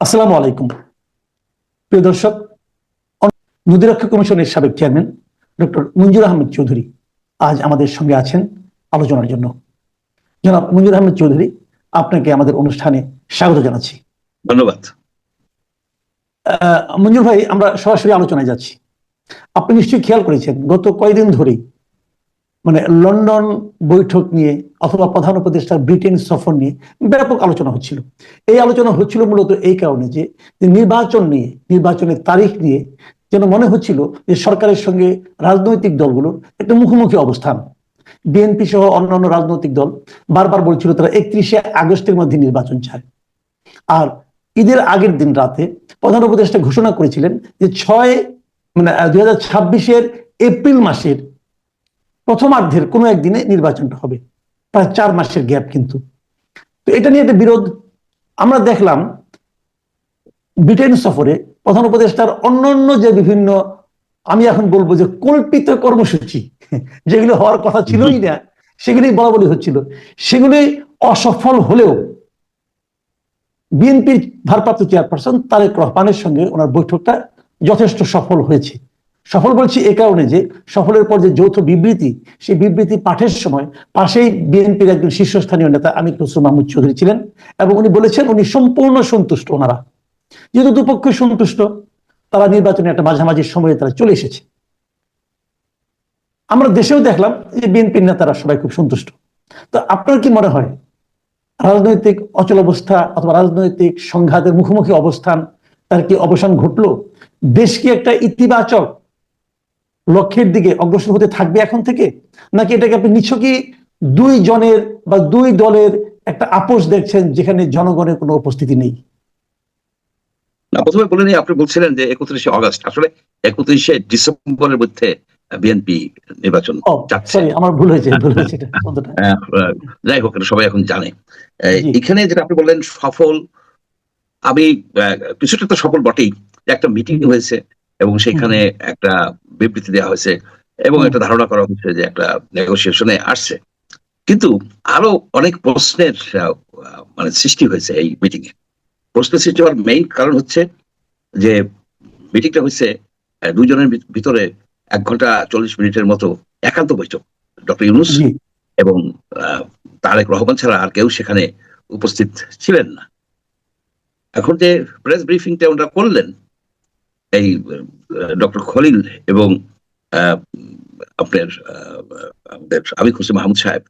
আসসালামু আলাইকুম প্রিয় দর্শক। নদী রক্ষা কমিশনের সাবেক চেয়ারম্যান ডক্টর মঞ্জুর আহমেদ চৌধুরী আজ আমাদের সঙ্গে আছেন আলোচনার জন্য। জনাব মঞ্জুর আহমেদ চৌধুরী, আপনাকে আমাদের অনুষ্ঠানে স্বাগত জানাচ্ছি। ধন্যবাদ। মঞ্জুর ভাই, আমরা সরাসরি আলোচনায় যাচ্ছি। আপনি নিশ্চয়ই খেয়াল করেছেন গত কয়েকদিন ধরেই লন্ডন বৈঠক নিয়ে অথবা প্রধান উপদেষ্টার ব্রিটেন সফর নিয়ে ব্যাপক আলোচনা হচ্ছিল। এই আলোচনা হচ্ছিল মূলত এই কারণে যে নির্বাচন নিয়ে, নির্বাচনের তারিখ নিয়ে যেন মনে হচ্ছিল যে সরকারের সঙ্গে রাজনৈতিক দলগুলোর একটা মুখোমুখি অবস্থান। বিএনপি সহ অন্যান্য রাজনৈতিক দল বারবার বলছিল তারা 31শে আগস্টের মধ্যে নির্বাচন চায়। আর ঈদের আগের দিন রাতে প্রধান উপদেষ্টা ঘোষণা করেছিলেন যে 2026-এর এপ্রিল মাসের প্রথমার্ধের কোনো একদিনে নির্বাচনটা হবে। প্রায় 4 মাসের গ্যাপ। কিন্তু তো এটা নিয়ে একটা বিরোধ আমরা দেখলাম। ব্রিটেন সফরে প্রধান উপদেষ্টার অন্যান্য যে বিভিন্ন, আমি এখন বলবো যে কল্পিত কর্মসূচি যেগুলো হওয়ার কথা ছিলই না, সেগুলি বলা বলি হচ্ছিল। সেগুলি অসফল হলেও বিএনপির ভারপ্রাপ্ত চেয়ারপারসন তারেক রহমানের সঙ্গে ওনার বৈঠকটা যথেষ্ট সফল হয়েছে। সফল বলছি এ কারণে যে সফলের পর যে যৌথ বিবৃতি, সেই বিবৃতি পাঠের সময় পাশেই বিএনপির একজন শীর্ষস্থানীয় নেতা আমির খসরু মাহমুদ চৌধুরী ছিলেন এবং উনি বলেছেন উনি সম্পূর্ণ সন্তুষ্ট। ওনারা যেহেতু দুপক্ষই সন্তুষ্ট, তারা নির্বাচনে একটা মাঝামাঝি সময়ে তারা চলে এসেছে। আমরা দেশেও দেখলাম যে বিএনপির নেতারা সবাই খুব সন্তুষ্ট। তো আপনার কি মনে হয় রাজনৈতিক অচলাবস্থা অথবা রাজনৈতিক সংঘাতের মুখোমুখি অবস্থান তার কি অবসান ঘটলো? দেশ কি একটা ইতিবাচক লক্ষ্যের দিকে অগ্রসর হতে থাকবে এখন থেকে, নাকি এটাকে আপনি নিছকই দুই জনের বা দুই দলের একটা আপোষ দেখছেন যেখানে জনগণের কোনো উপস্থিতি নেই? না, প্রথমে বলে নিই, আপনি বলছিলেন যে 31শে আগস্ট, আসলে 31শে ডিসেম্বরের মধ্যে বিএনপি নির্বাচন চাচ্ছে। আমার ভুল হয়েছে। যাই হোক, সবাই এখন জানে। এখানে যেটা আপনি বললেন সফল, আমি কিছুটা তো সফল বটেই। একটা মিটিং হয়েছে এবং সেখানে একটা বিবৃতি দেওয়া হয়েছে এবং একটা ধারণা করা হচ্ছে যে একটা নেগোসিয়েশনে আসছে। কিন্তু আরো অনেক প্রশ্নের সৃষ্টি হয়েছে এই মিটিং এ। প্রশ্নের সৃষ্টি হওয়ার মেইন কারণ হচ্ছে যে মিটিংটা হচ্ছে দুজনের ভিতরে 1 ঘন্টা 40 মিনিটের মতো একান্ত বৈঠক। ডক্টর ইউনূস এবং তারেক রহমান ছাড়া আর কেউ সেখানে উপস্থিত ছিলেন না। এখন যে প্রেস ব্রিফিংটা ওনারা করলেন, এই ডক্টর খলিল এবং আপনার আমাদের আমির খসরু মাহমুদ সাহেব,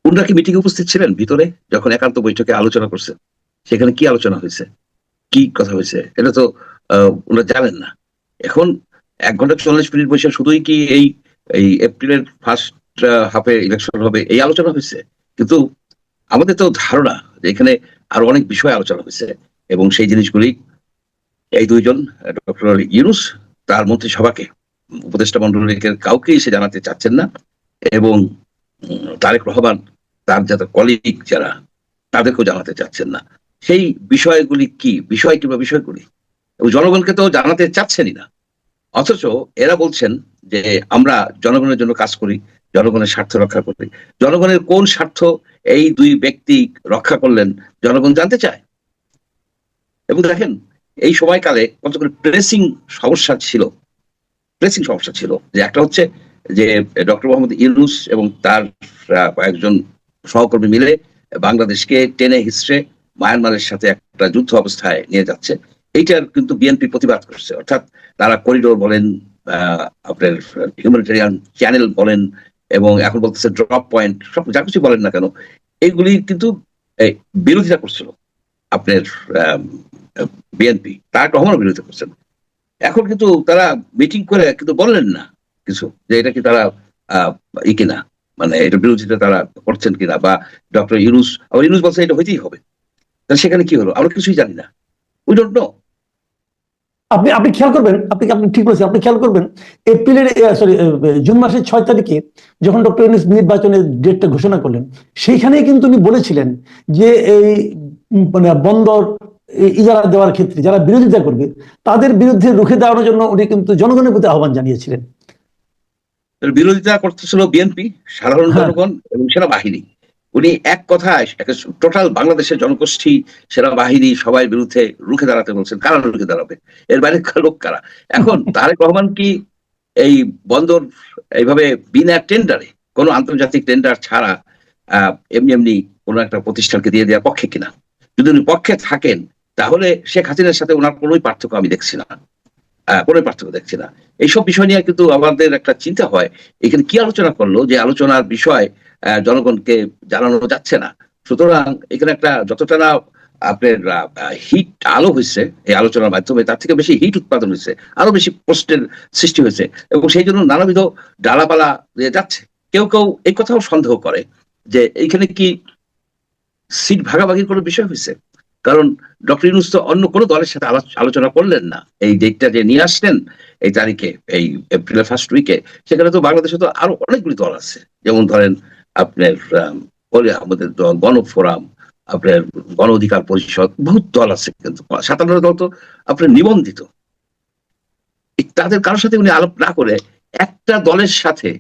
ওনারা কি মিটিং উপস্থিত ছিলেন ভিতরে যখন একান্ত বৈঠকে আলোচনা করছেন? সেখানে কি আলোচনা হয়েছে, কি কথা হয়েছে, এটা তো ওনারা জানেন না। এখন 1 ঘন্টা 40 মিনিট বসে শুধুই কি এই এপ্রিলের ফার্স্ট হাফে ইলেকশন হবে এই আলোচনা হয়েছে? কিন্তু আমাদের তো ধারণা যে এখানে আরো অনেক বিষয় আলোচনা হয়েছে এবং সেই জিনিসগুলি এই দুইজন, ডক্টর ইউনূস তার মন্ত্রিসভাকে, উপদেষ্টা মন্ডলীকে কাউকেই সে জানাতে চাচ্ছেন না এবং তারেক রহমান তার যারা কলিগ যারা, তাদেরকেও জানাতে চাচ্ছেন না। সেই বিষয়গুলি কি বিষয় কিংবা বিষয়গুলি জনগণকে তো জানাতে চাচ্ছেনই না। অথচ এরা বলছেন যে আমরা জনগণের জন্য কাজ করি, জনগণের স্বার্থ রক্ষা করি। জনগণের কোন স্বার্থ এই দুই ব্যক্তি রক্ষা করলেন জনগণ জানতে চায়। এবং দেখেন, এই সময়কালে কতগুলো প্রেসিং সমস্যা ছিল। যে একটা হচ্ছে যে ডক্টর মোহাম্মদ ইউনূস এবং তার কয়েকজন সহকর্মী মিলে বাংলাদেশকে টেনে হিস্ট্রে মায়ানমারের সাথে একটা যুদ্ধ অবস্থায় নিয়ে যাচ্ছে। এইটার কিন্তু বিএনপি প্রতিবাদ করছে। অর্থাৎ তারা করিডোর বলেন, আপনার হিউম্যানিটেরিয়ান চ্যানেল বলেন, এবং এখন বলতেছে ড্রপ পয়েন্ট, সব যা কিছু বলেন না কেন, এইগুলি কিন্তু বিরোধিতা করছিল আপনার বিএনপি। তার রহমানও বিরোধিতা করছেন। এখন কিন্তু তারা মিটিং করে কিন্তু বললেন না কিছু, যে এটা কি তারা কিনা, এটা বিরোধিতা তারা করছেন কিনা, বা ডক্টর ইউনূস বলছে এটা হইতেই হবে। সেখানে কি হলো আমরা কিছুই জানি না। We don't know. আপনি খেয়াল করবেন, আপনি ঠিক বলেছেন। আপনি খেয়াল করবেন জুন মাসের 6 তারিখে যখন ডক্টর ইউনূস নির্বাচনের ডেটটা ঘোষণা করলেন, সেইখানেই কিন্তু উনি বলেছিলেন যে এই বন্দর ইজারা দেওয়ার ক্ষেত্রে যারা বিরোধিতা করবে তাদের বিরুদ্ধে রুখে দেওয়ার জন্য উনি কিন্তু জনগণের প্রতি আহ্বান জানিয়েছিলেন। বিরোধিতা করতেছিল বিএনপি, সাধারণ জনগণ এবং সেনাবাহিনী। উনি এক কথায় টোটাল বাংলাদেশের জনগোষ্ঠী, সেনাবাহিনী সবাই বিরুদ্ধে রুখে দাঁড়াতে বলছেন। কারা রুখে দাঁড়াবে? এর বাইরে লোক কারা? এখন তারেক রহমান কি এই বন্দর এইভাবে বিনা টেন্ডারে, কোনো আন্তর্জাতিক টেন্ডার ছাড়া এমনি এমনি কোন একটা প্রতিষ্ঠানকে দিয়ে দেওয়ার পক্ষে কিনা? যদি উনি পক্ষে থাকেন তাহলে শেখ হাসিনার সাথে ওনার কোনোই পার্থক্য আমি দেখছি না, কোনোই পার্থক্য দেখছি না। এইসব বিষয় নিয়ে কিন্তু আমাদের একটা চিন্তা হয়, এখানে কি আলোচনা করলো, যে আলোচনার বিষয় জনগণকে জানানো যাচ্ছে না। সুতরাং এখানে একটা যতটা না আপনার হিট আলো হয়েছে এই আলোচনার মাধ্যমে, তার থেকে বেশি হিট উৎপাদন হয়েছে, আরো বেশি প্রশ্নের সৃষ্টি হয়েছে, এবং সেই জন্য নানাবিধ ডালাপালা দিয়ে যাচ্ছে। কেউ কেউ এই কথাও সন্দেহ করে যে এইখানে কি সিট ভাগাভাগির কোনো বিষয় হয়েছে। কারণ ডক্টর ইউনূস তো অন্য কোনো দলের সাথে আলোচনা করলেন না। এই ডেটটা যে নিয়ে আসলেন এই তারিখে, এই এপ্রিলের ফার্স্ট উইকে, সেখানে তো বাংলাদেশে তো আরো অনেকগুলি দল আছে। যেমন ধরেন আপনার আমাদের গণফোরাম, আপনার গণ অধিকার পরিষদ, বহুত দল আছে, কিন্তু 57 দল তো আপনার নিবন্ধিত। তাদের কারোর সাথে উনি আলাপ না করে একটা দলের সাথে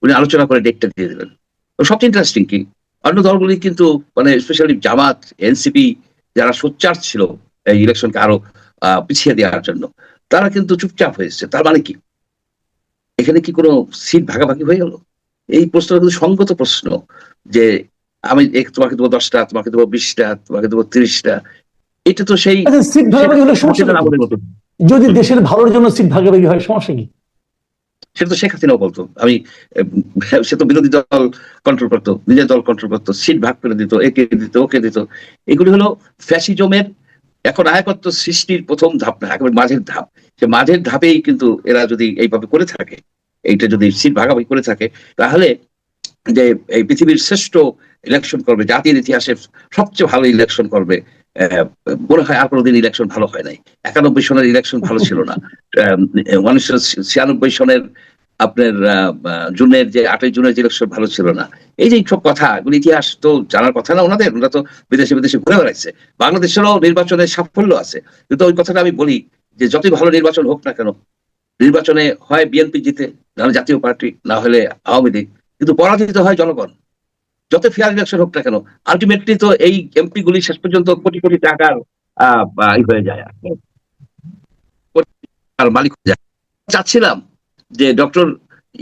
উনি আলোচনা করে ডেটটা দিয়ে দিলেন। সবচেয়ে ইন্টারেস্টিং কি, অন্য দলগুলি কিন্তু মানে স্পেশালি জামাত, এনসিপি, যারা সোচ্চার ছিল এই ইলেকশনকে আরো পিছিয়ে দেওয়ার জন্য, তারা কিন্তু চুপচাপ হয়েছে। তার মানে কি এখানে কি কোনো সিট ভাগাভাগি হয়ে গেল? এই প্রশ্নটা কিন্তু সঙ্গত প্রশ্ন, যে আমি তোমাকে দেবো 10টা, তোমাকে দেবো 20টা, তোমাকে দেবো 30টা। এটা তো সেই সিট ভাগাভাগি হলে সমস্যা কি? যদি দেশের ভালোর জন্য সিট ভাগাভাগি হয়, সমস্যা কি? সেটা তো শেখ হাসিনাও বলতো। সে তো বিরোধী দল কন্ট্রোল করতো, নিজের দল কন্ট্রোল করতো, সিট ভাগ করে দিত, একে দিত, ওকে দিত। এগুলি হলো ফ্যাসিজমের এখন নায়কত্ব সৃষ্টির প্রথম ধাপ না, একেবারে মাঝের ধাপ। সে মাঝের ধাপেই কিন্তু এরা যদি এইভাবে করে থাকে, এইটা যদি সিট ভাগাভাগি করে থাকে, তাহলে যে এই পৃথিবীর শ্রেষ্ঠ ইলেকশন করবে, জাতির ইতিহাসে সবচেয়ে ভালো ইলেকশন করবে, মনে হয় আর কোনোদিন ইলেকশন ভালো হয় নাই। 91 সনের ইলেকশন ভালো ছিল না, 1996 সনের আপনার জুনের যে 8ই জুনের যে ইলেকশন ভালো ছিল না। এই যে সব কথা, এগুলো ইতিহাস তো জানার কথা না ওনাদের, ওনারা তো বিদেশে বিদেশে ঘুরে বেড়াচ্ছে। বাংলাদেশেরও নির্বাচনের সাফল্য আছে, কিন্তু ওই কথাটা আমি বলি যে যতই ভালো নির্বাচন হোক না কেন, নির্বাচনে হয় বিএনপি জিতে, নাহলে জাতীয় পার্টি, না হলে আওয়ামী লীগ, কিন্তু পরাজিত হয় জনগণ। যত ফেয়ার ইলেকশন হোক না কেন, আলটিমেটলি তো এই এমপি গুলি শেষ পর্যন্ত কোটি কোটি টাকার হয়ে যায়, আর মালিক হয়ে যায়। চাচ্ছিলাম যে ডক্টর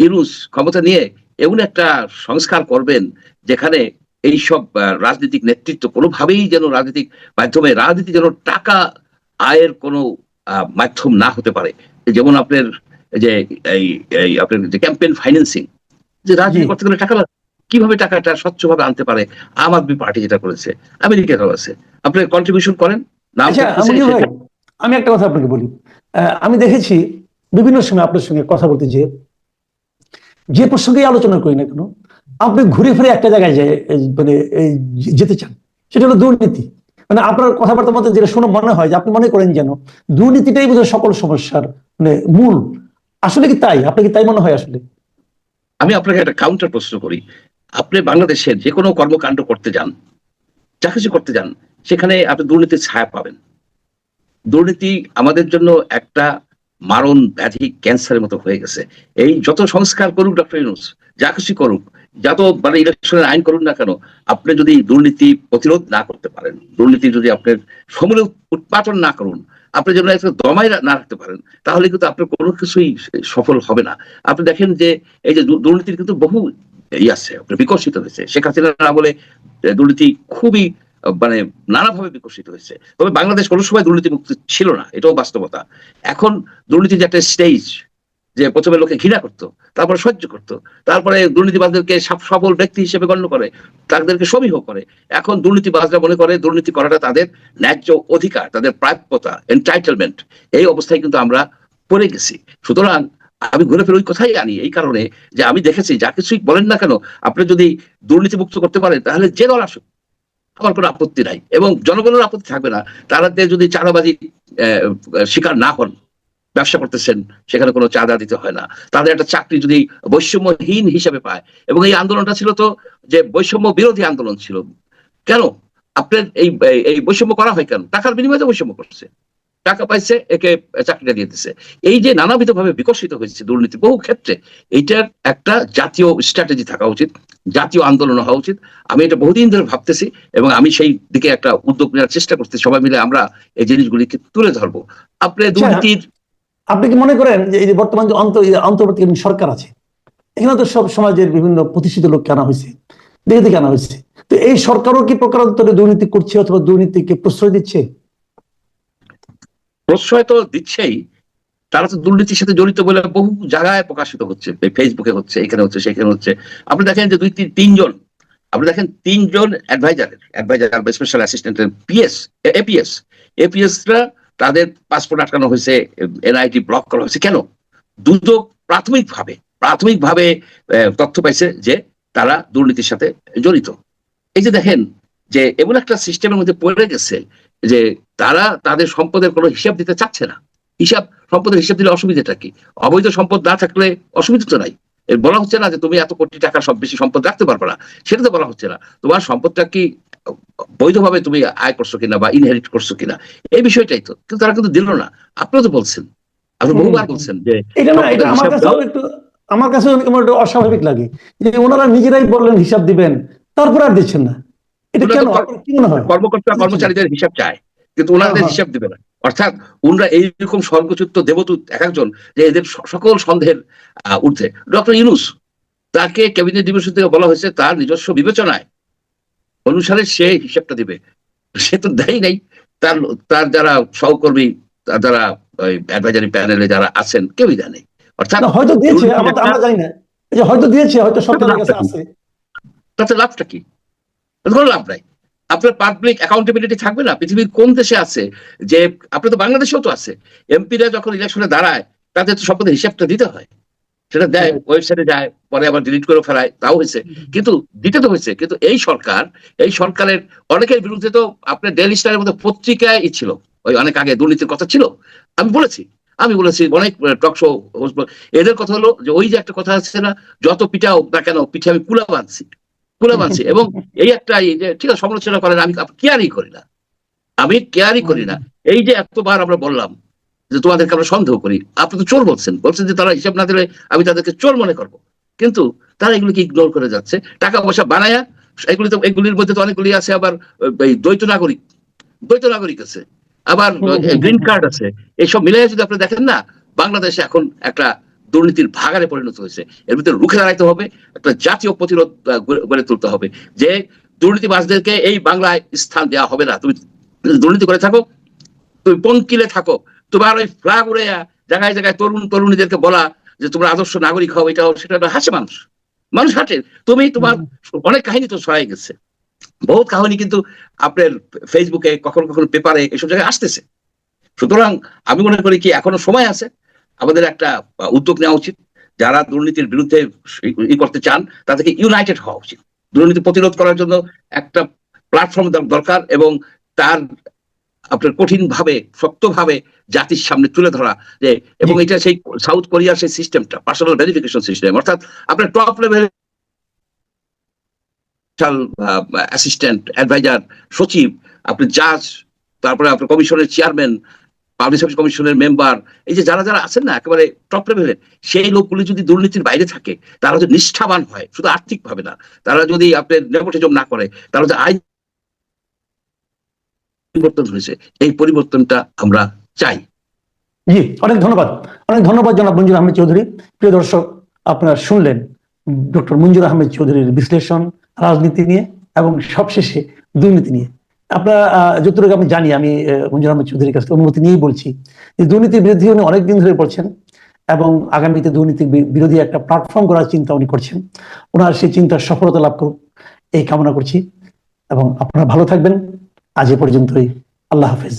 ইউনূস ক্ষমতা নিয়ে এমন একটা সংস্কার করবেন যেখানে এই সব রাজনৈতিক নেতৃত্ব কোনোভাবেই যেন রাজনৈতিক মাধ্যমে, রাজনীতি যেন টাকা আয়ের কোনো মাধ্যম না হতে পারে। যেমন আপনার যে এই আপনার যে ক্যাম্পেইন ফাইন্যান্সিং, যে রাজনীতি করতে গেলে টাকা কিভাবে টাকাটা স্বচ্ছভাবে আনতে পারে, আম আদমি পার্টি যেটা করেছে, আমেরিকাটাও আছে, আপনি কন্ট্রিবিউশন করেন নাম। আমি একটা কথা আপনাকে বলি, আমি দেখেছি বিভিন্ন সময় আপনার সঙ্গে কথা বলতে যে প্রসঙ্গে আলোচনা করি না কেন, আপনি ঘুরে ফিরে একটা জায়গায় মানে যেতে চান, সেটা হলো দুর্নীতি। মানে আপনার কথাবার্তার মধ্যে যেটা শুনে মনে হয় যে আপনি মনে করেন যেন দুর্নীতিটাই বোধহয় সকল সমস্যার মানে মূল। আসলে কি তাই? আপনি কি তাই মনে হয়? আসলে আমি আপনাকে একটা কাউন্টার প্রশ্ন করি। আপনি বাংলাদেশের যে কোনো কর্মকাণ্ড করতে যান, যা কিছু করতে যান, সেখানে আপনি দুর্নীতির ছায়া পাবেন। দুর্নীতি আমাদের জন্য একটা মারণ ব্যাধি, ক্যান্সারের মতো হয়ে গেছে। এই যত সংস্কার করুক ডক্টর ইউনূস, যা কিছু করুক, যত মানে ইলেকশনের আইন করুন না কেন, আপনি যদি দুর্নীতি প্রতিরোধ না করতে পারেন, দুর্নীতি যদি আপনার সমূলে উৎপাদন না করুন, আপনি যদি দমাই না রাখতে পারেন, তাহলে কিন্তু আপনার কোনো কিছুই সফল হবে না। আপনি দেখেন যে এই যে দুর্নীতির কিন্তু বহু আছে, আপনার বিকশিত হয়েছে। শেখ হাসিনা বলে দুর্নীতি খুবই মানে নানাভাবে বিকশিত হয়েছে। তবে বাংলাদেশ কোনো সময় দুর্নীতি মুক্ত ছিল না, এটাও বাস্তবতা। এখন দুর্নীতির যে একটা স্টেজ, যে প্রথমে লোকে ঘৃণা করতো, তারপরে সহ্য করতো, তারপরে দুর্নীতিবাজদেরকে সফল ব্যক্তি হিসেবে গণ্য করে, তাদেরকে সমীহ করে। এখন দুর্নীতিবাজরা মনে করে দুর্নীতি করাটা তাদের ন্যায্য অধিকার, তাদের প্রাপ্যতা, এন্টাইটেলমেন্ট। এই অবস্থায় কিন্তু আমরা পড়ে গেছি। সুতরাং আমি ঘুরে ফিরে ওই কথাই আনি এই কারণে যে আমি দেখেছি যা কিছুই বলেন না কেন, আপনি যদি দুর্নীতি মুক্ত করতে পারেন, তাহলে যে দল আসুক আমার কোনো আপত্তি নাই, এবং জনগণের আপত্তি থাকবে না। তারা যদি চাঁদাবাজি শিকার না হন, ব্যবসা করতেছেন, সেখানে কোনো চাঁদা দিতে হয় না, তাদের একটা চাকরি যদি বৈষম্যহীন হিসেবে পায়। এবং এই আন্দোলনটা ছিল তো যে বৈষম্য বিরোধী আন্দোলন ছিল। কেন আপনার এই বৈষম্য করা হয় কেন? টাকার বিনিময়ে বৈষম্য করছে। টাকা পাইছে, একে চাকরিটা দিয়ে দিচ্ছে। এই যে নানাবিধ ভাবে বিকশিত হয়েছে দুর্নীতি বহু ক্ষেত্রে, এইটার একটা জাতীয় স্ট্র্যাটেজি থাকা উচিত, জাতীয় আন্দোলন হওয়া উচিত। আমি এটা বহুদিন ধরে ভাবতেছি এবং আমি সেই দিকে একটা উদ্যোগ নেওয়ার চেষ্টা করতেছি, সবাই মিলে আমরা এই জিনিসগুলিকে তুলে ধরবো। আপনি দুর্নীতির, আপনি কি মনে করেন যে এই যে বর্তমান যে অন্তর্বর্তীকালীন সরকার আছে, এখানে তো সব সমাজের বিভিন্ন প্রতিষ্ঠিত লোককে আনা হয়েছে, দেখে আনা হয়েছে, তো এই সরকারও কি প্রকারান্তরে দুর্নীতি করছে অথবা দুর্নীতিকে প্রশ্রয় দিচ্ছে? প্রশ্রয় তো দিচ্ছেই, তারা তো দুর্নীতির সাথে জড়িত বলে বহু জায়গায় প্রকাশিত হচ্ছে, ফেসবুকে হচ্ছে, এখানে হচ্ছে, সেখানে হচ্ছে। আপনি দেখেন যে তিনজন, আপনি দেখেন তিনজন অ্যাডভাইজার স্পেশাল অ্যাসিস্ট্যান্টের এপিএস রা তাদের পাসপোর্ট আটকানো হয়েছে, এনআইটি ব্লক করা হয়েছে। কেন? দুদক প্রাথমিকভাবে তথ্য পাইছে যে তারা দুর্নীতির সাথে জড়িত। এই যে দেখেন যে এমন একটা সিস্টেমের মধ্যে পড়ে গেছে যে তারা তাদের সম্পদের কোনো হিসাব দিতে চাচ্ছে না। সম্পদের হিসাব দিলে অসুবিধাটা কি? অবৈধ সম্পদ না থাকলে অসুবিধা তো নাই। বলা হচ্ছে না যে তুমি এত কোটি টাকার সব বেশি সম্পদ রাখতে পারবে না, সেটা তো বলা হচ্ছে না। তোমার সম্পদটা কি বৈধভাবে তুমি আয় করছো কিনা বা ইনহেরিট করছো কিনা, এই বিষয়টাই তো। কিন্তু তারা কিন্তু দিল না। আপনিও তো বলছেন, আপনি বহুবার বলছেন যে এটা না, এটা আমার কাছে একটু অস্বাভাবিক লাগে যে ওনারা নিজেরাই বললেন হিসাব দিবেন, তারপর আর দিচ্ছেন না। এটা কেন? কি মনে হয়? কর্মকর্তা কর্মচারীদের হিসাব চায়, কিন্তু ওনাদের হিসাব দিবে না। অর্থাৎ ওনারা এইরকম স্বর্গচ্যুত দেবদূত এক একজন, যে এদের সকল সন্দেহের ঊর্ধ্বে। ডক্টর ইউনূস, তাকে ক্যাবিনেট ডিভিশন থেকে বলা হয়েছে তার নিজস্ব বিবেচনায় অনুসারে সে হিসাবটা দিবে, সে তো দেয় নাই। তার তার যারা সহকর্মী, যারা অ্যাডভাইজারি প্যানেলে যারা আছেন, কেউই দেয় নাই। অর্থাৎ হয়তো দিয়েছে, আমরা জানি না, যে হয়তো দিয়েছে, হয়তো সরকারের কাছে আছে। তাতে লাভটা কি? কোনো লাভ নাই। আপনার পাবলিক অ্যাকাউন্টেবিলিটি থাকবে না। পৃথিবীর কোন দেশে আছে যে, আপনি তো বাংলাদেশেও তো আছে, এমপিরা যখন ইলেকশনে দাঁড়ায় তাদের তো সম্পদের হিসাবটা দিতে হয়, সেটা দেয়, ওয়েবসাইটে যায়, পরে আবার ডিলিট করে ফেলায়, তাও হয়েছে। কিন্তু দিতে তো হয়েছে। কিন্তু এই সরকারের অনেকের বিরুদ্ধে তো আপনার ডেইলি স্টারের মতো পত্রিকায় ছিল, ওই অনেক আগে দুর্নীতির কথা ছিল। আমি বলেছি অনেক টক শো, এদের কথা হলো যে ওই যে একটা কথা আছে না, যত পিঠাও না কেন পিঠে আমি কুলা বাঁধছি। এবং এই একটা, এই যে ঠিক আছে সমালোচনা করেন, আমি কেয়ারই করি না। এই যে এতবার আমরা বললাম যে তোমাদেরকে আমরা সন্দেহ করি, আপনি তো চোর বলছেন যে তারা হিসাব না দিলে আমি তাদেরকে চোর মনে করবো। কিন্তু তারা এগুলোকে ইগনোর করে যাচ্ছে, টাকা পয়সা বানায়া। এগুলির মধ্যে তো অনেকগুলি আছে আবার দ্বৈত নাগরিক আছে, আবার গ্রিন কার্ড আছে। এইসব মিলাই যদি আপনি দেখেন না, বাংলাদেশে এখন একটা দুর্নীতির ভাগাড়ে পরিণত হয়েছে। এর ভিতরে রুখে দাঁড়াইতে হবে, একটা জাতীয় প্রতিরোধ গড়ে তুলতে হবে যে দুর্নীতিবাজদেরকে এই বাংলায় স্থান দেওয়া হবে না। তুমি দুর্নীতি করে থাকো, তুমি পঙ্কিলে থাকো, তোমার ওই ফ্ল্যাগ উড়ে জায়গায় জায়গায় তরুণীদেরকে বলা যে তোমরা আদর্শ নাগরিক হও, সেটা হাসে মানুষ হাঁটে। তোমার অনেক কাহিনী তো ছড়াই গেছে, বহুত কাহিনী কিন্তু আপনার ফেসবুকে, কখনো কখনো পেপারে, এসব জায়গায় আসতেছে। সুতরাং আমি মনে করি কি, এখনো সময় আছে, আমাদের একটা উদ্যোগ নেওয়া উচিত। যারা দুর্নীতির বিরুদ্ধে করতে চান, তাদেরকে ইউনাইটেড হওয়া উচিত। দুর্নীতি প্রতিরোধ করার জন্য একটা প্ল্যাটফর্ম দরকার, এবং তার আপনার কঠিনভাবে, শক্তভাবে জাতির সামনে তুলে ধরা যে, এবং এটা সেই সাউথ কোরিয়ার সেই সিস্টেমটা, পার্সোনাল ভেরিফিকেশন সিস্টেম, অর্থাৎ আপনার টপ লেভেল অ্যাসিস্ট্যান্ট, অ্যাডভাইজার, সচিব, আপনি জাজ, তারপরে আপনার কমিশনের চেয়ারম্যান, পাবলিক সার্ভিস কমিশনের মেম্বার, এই যে যারা আছেন না একেবারে টপ লেভেলের, সেই লোকগুলি যদি দুর্নীতির বাইরে থাকে, তারা যদি নিষ্ঠাবান হয়, শুধু আর্থিক ভাবে না, তারা যদি আপনার নেপোটিজম না করে, তারা যদি আইন পরিবর্তন হয়েছে, এই পরিবর্তনটা আমরা চাই। জি, অনেক ধন্যবাদ জনাব মঞ্জুর আহমেদ চৌধুরী। প্রিয় দর্শক, আপনারা শুনলেন ডক্টর মঞ্জুর আহমেদ চৌধুরীর বিশ্লেষণ রাজনীতি নিয়ে এবং সবশেষে দুর্নীতি নিয়ে। আপনারা যতটুকু আমি জানি, আমি মঞ্জুর আহমেদ চৌধুরীর কাছে অনুমতি নিয়েই বলছি যে দুর্নীতির বিরোধী উনি অনেকদিন ধরে পড়ছেন এবং আগামীতে দুর্নীতির বিরোধী একটা প্ল্যাটফর্ম করার চিন্তা উনি করছেন। ওনার সেই চিন্তার সফলতা লাভ করুক এই কামনা করছি, এবং আপনারা ভালো থাকবেন। আজ এ পর্যন্তই। আল্লাহ হাফেজ।